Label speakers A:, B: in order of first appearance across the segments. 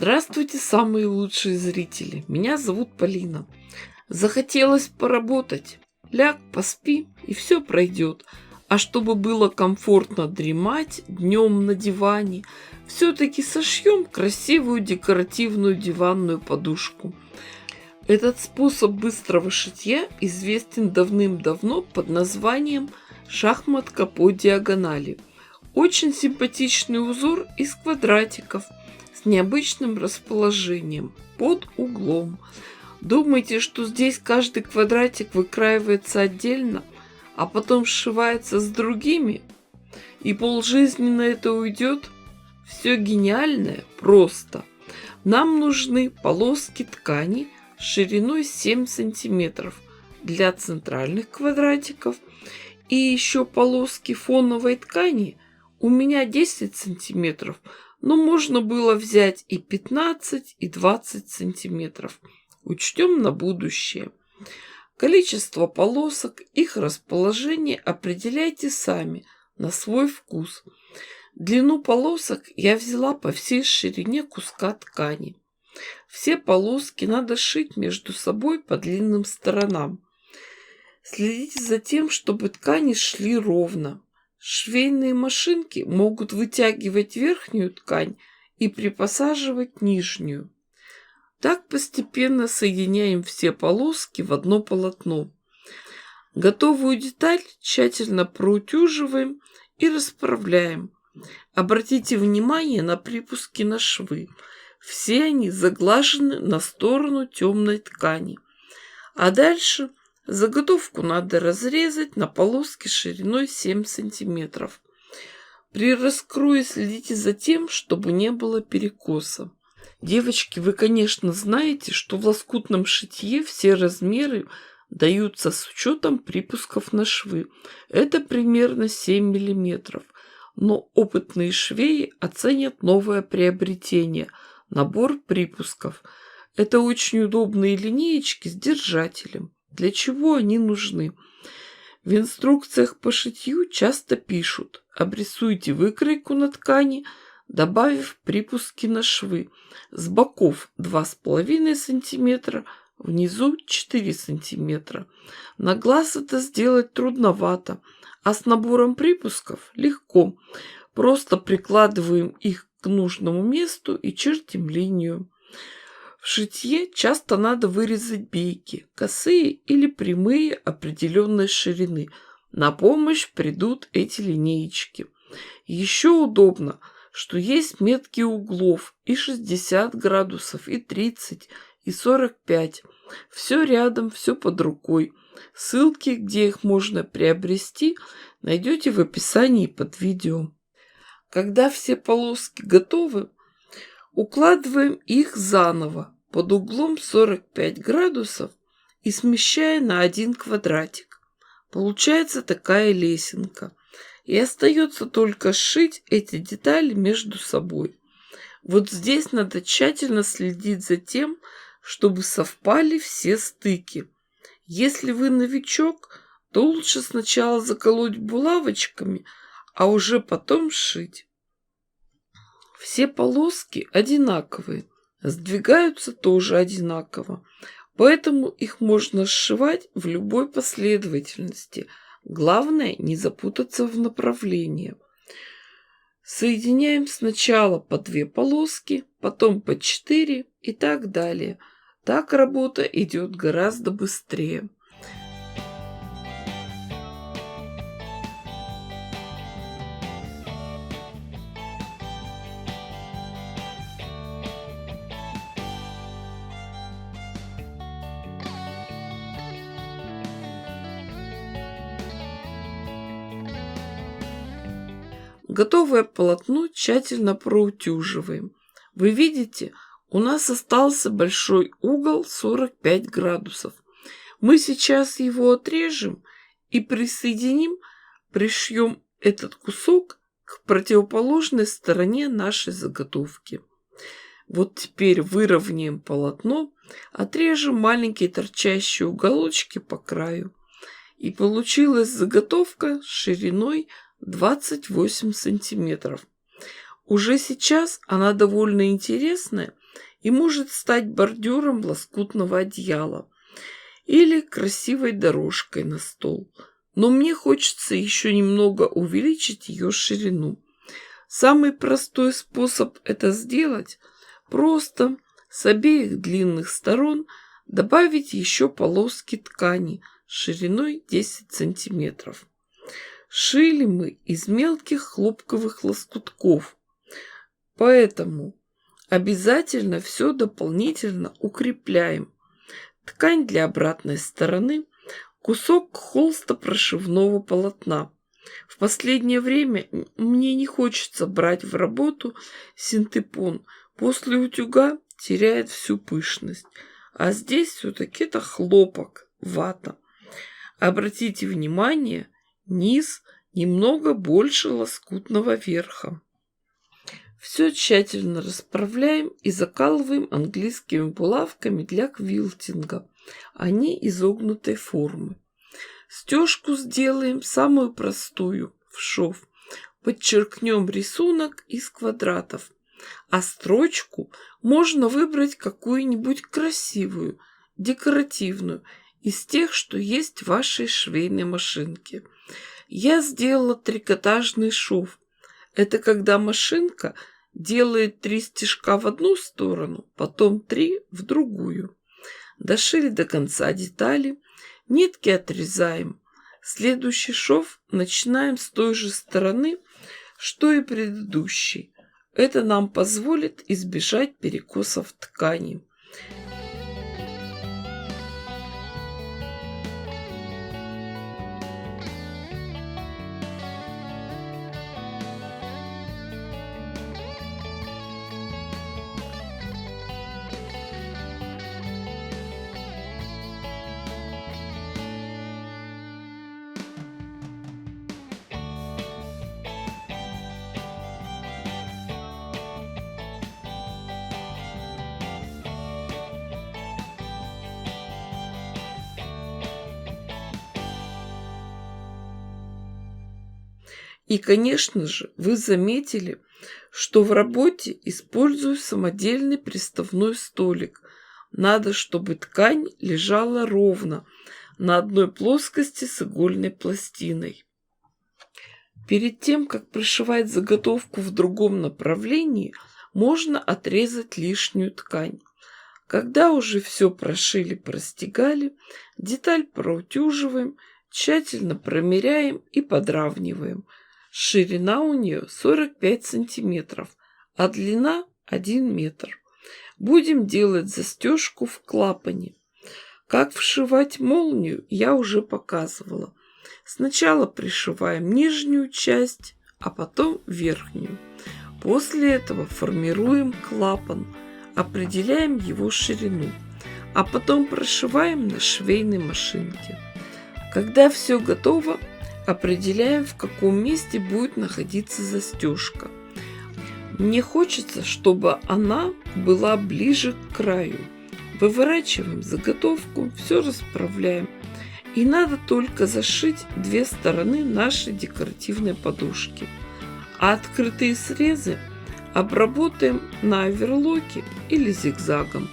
A: Здравствуйте, самые лучшие зрители! Меня зовут Полина. Захотелось поработать. Ляг, поспи, и все пройдет. А чтобы было комфортно дремать днем на диване, все-таки сошьем красивую декоративную диванную подушку. Этот способ быстрого шитья известен давным-давно под названием шахматка по диагонали. Очень симпатичный узор из квадратиков с необычным расположением под углом. Думаете, что здесь каждый квадратик выкраивается отдельно, а потом сшивается с другими? И полжизни на это уйдет? Все гениальное просто. Нам нужны полоски ткани шириной 7 сантиметров для центральных квадратиков и еще полоски фоновой ткани у меня 10 сантиметров, но можно было взять и 15, и 20 сантиметров. Учтем на будущее. Количество полосок, их расположение определяйте сами, на свой вкус. Длину полосок я взяла по всей ширине куска ткани. Все полоски надо шить между собой по длинным сторонам. Следите за тем, чтобы ткани шли ровно. Швейные машинки могут вытягивать верхнюю ткань и припосаживать нижнюю. Так постепенно соединяем все полоски в одно полотно. Готовую деталь тщательно проутюживаем и расправляем. Обратите внимание на припуски на швы. Все они заглажены на сторону темной ткани. А дальше заготовку надо разрезать на полоски шириной 7 сантиметров. При раскрое следите за тем, чтобы не было перекоса. Девочки, вы, конечно, знаете, что в лоскутном шитье все размеры даются с учетом припусков на швы. Это примерно 7 миллиметров. Но опытные швеи оценят новое приобретение – набор припусков. Это очень удобные линеечки с держателем. Для чего они нужны? В инструкциях по шитью часто пишут: обрисуйте выкройку на ткани, добавив припуски на швы. С боков 2,5 см, внизу 4 см. На глаз это сделать трудновато, а с набором припусков легко. Просто прикладываем их к нужному месту и чертим линию. В шитье часто надо вырезать бейки, косые или прямые определенной ширины. На помощь придут эти линеечки. Еще удобно, что есть метки углов и 60 градусов, и 30, и 45. Все рядом, все под рукой. Ссылки, где их можно приобрести, найдете в описании под видео. Когда все полоски готовы, укладываем их заново под углом 45 градусов и смещая на один квадратик. Получается такая лесенка. И остается только сшить эти детали между собой. Вот здесь надо тщательно следить за тем, чтобы совпали все стыки. Если вы новичок, то лучше сначала заколоть булавочками, а уже потом сшить. Все полоски одинаковые, сдвигаются тоже одинаково, поэтому их можно сшивать в любой последовательности. Главное не запутаться в направлении. Соединяем сначала по 2 полоски, потом по 4 и так далее. Так работа идет гораздо быстрее. Готовое полотно тщательно проутюживаем. Вы видите, у нас остался большой угол 45 градусов. Мы сейчас его отрежем и пришьем этот кусок к противоположной стороне нашей заготовки. Вот теперь выровняем полотно, отрежем маленькие торчащие уголочки по краю. И получилась заготовка шириной 28 сантиметров. Уже сейчас она довольно интересная и может стать бордюром лоскутного одеяла или красивой дорожкой на стол. Но мне хочется еще немного увеличить ее ширину. Самый простой способ это сделать – просто с обеих длинных сторон добавить еще полоски ткани шириной 10 сантиметров. Шили мы из мелких хлопковых лоскутков, поэтому обязательно все дополнительно укрепляем. Ткань для обратной стороны, кусок холстопрошивного полотна. В последнее время мне не хочется брать в работу синтепон. После утюга теряет всю пышность. А здесь все-таки это хлопок, вата. Обратите внимание, низ немного больше лоскутного верха. Все тщательно расправляем и закалываем английскими булавками для квилтинга. Они изогнутой формы. Стежку сделаем самую простую, в шов. Подчеркнем рисунок из квадратов. А строчку можно выбрать какую-нибудь красивую, декоративную, из тех, что есть в вашей швейной машинке. Я сделала трикотажный шов. Это когда машинка делает 3 стежка в одну сторону, потом 3 в другую. Дошили до конца детали, нитки отрезаем. Следующий шов начинаем с той же стороны, что и предыдущий. Это нам позволит избежать перекосов ткани. И, конечно же, вы заметили, что в работе использую самодельный приставной столик. Надо, чтобы ткань лежала ровно, на одной плоскости с игольной пластиной. Перед тем, как пришивать заготовку в другом направлении, можно отрезать лишнюю ткань. Когда уже все прошили-простегали, деталь проутюживаем, тщательно промеряем и подравниваем. Ширина у нее 45 сантиметров, а длина 1 метр. Будем делать застежку в клапане. Как вшивать молнию, я уже показывала. Сначала пришиваем нижнюю часть, а потом верхнюю. После этого формируем клапан, определяем его ширину, а потом прошиваем на швейной машинке. Когда все готово, определяем, в каком месте будет находиться застежка. Мне хочется, чтобы она была ближе к краю. Выворачиваем заготовку, все расправляем. И надо только зашить 2 стороны нашей декоративной подушки. А открытые срезы обработаем на оверлоке или зигзагом.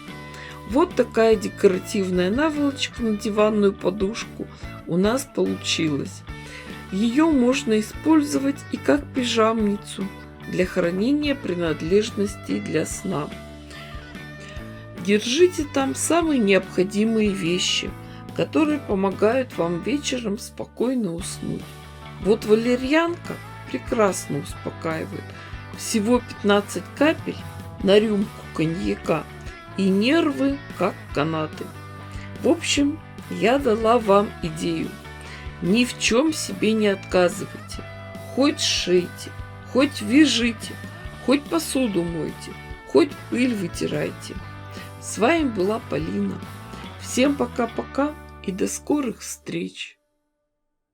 A: Вот такая декоративная наволочка на диванную подушку у нас получилась. Ее можно использовать и как пижамницу для хранения принадлежностей для сна. Держите там самые необходимые вещи, которые помогают вам вечером спокойно уснуть. Вот валерьянка прекрасно успокаивает. Всего 15 капель на рюмку коньяка, и нервы как канаты. В общем, я дала вам идею. Ни в чем себе не отказывайте. Хоть шейте, хоть вяжите, хоть посуду мойте, хоть пыль вытирайте. С вами была Полина. Всем пока-пока и до скорых встреч!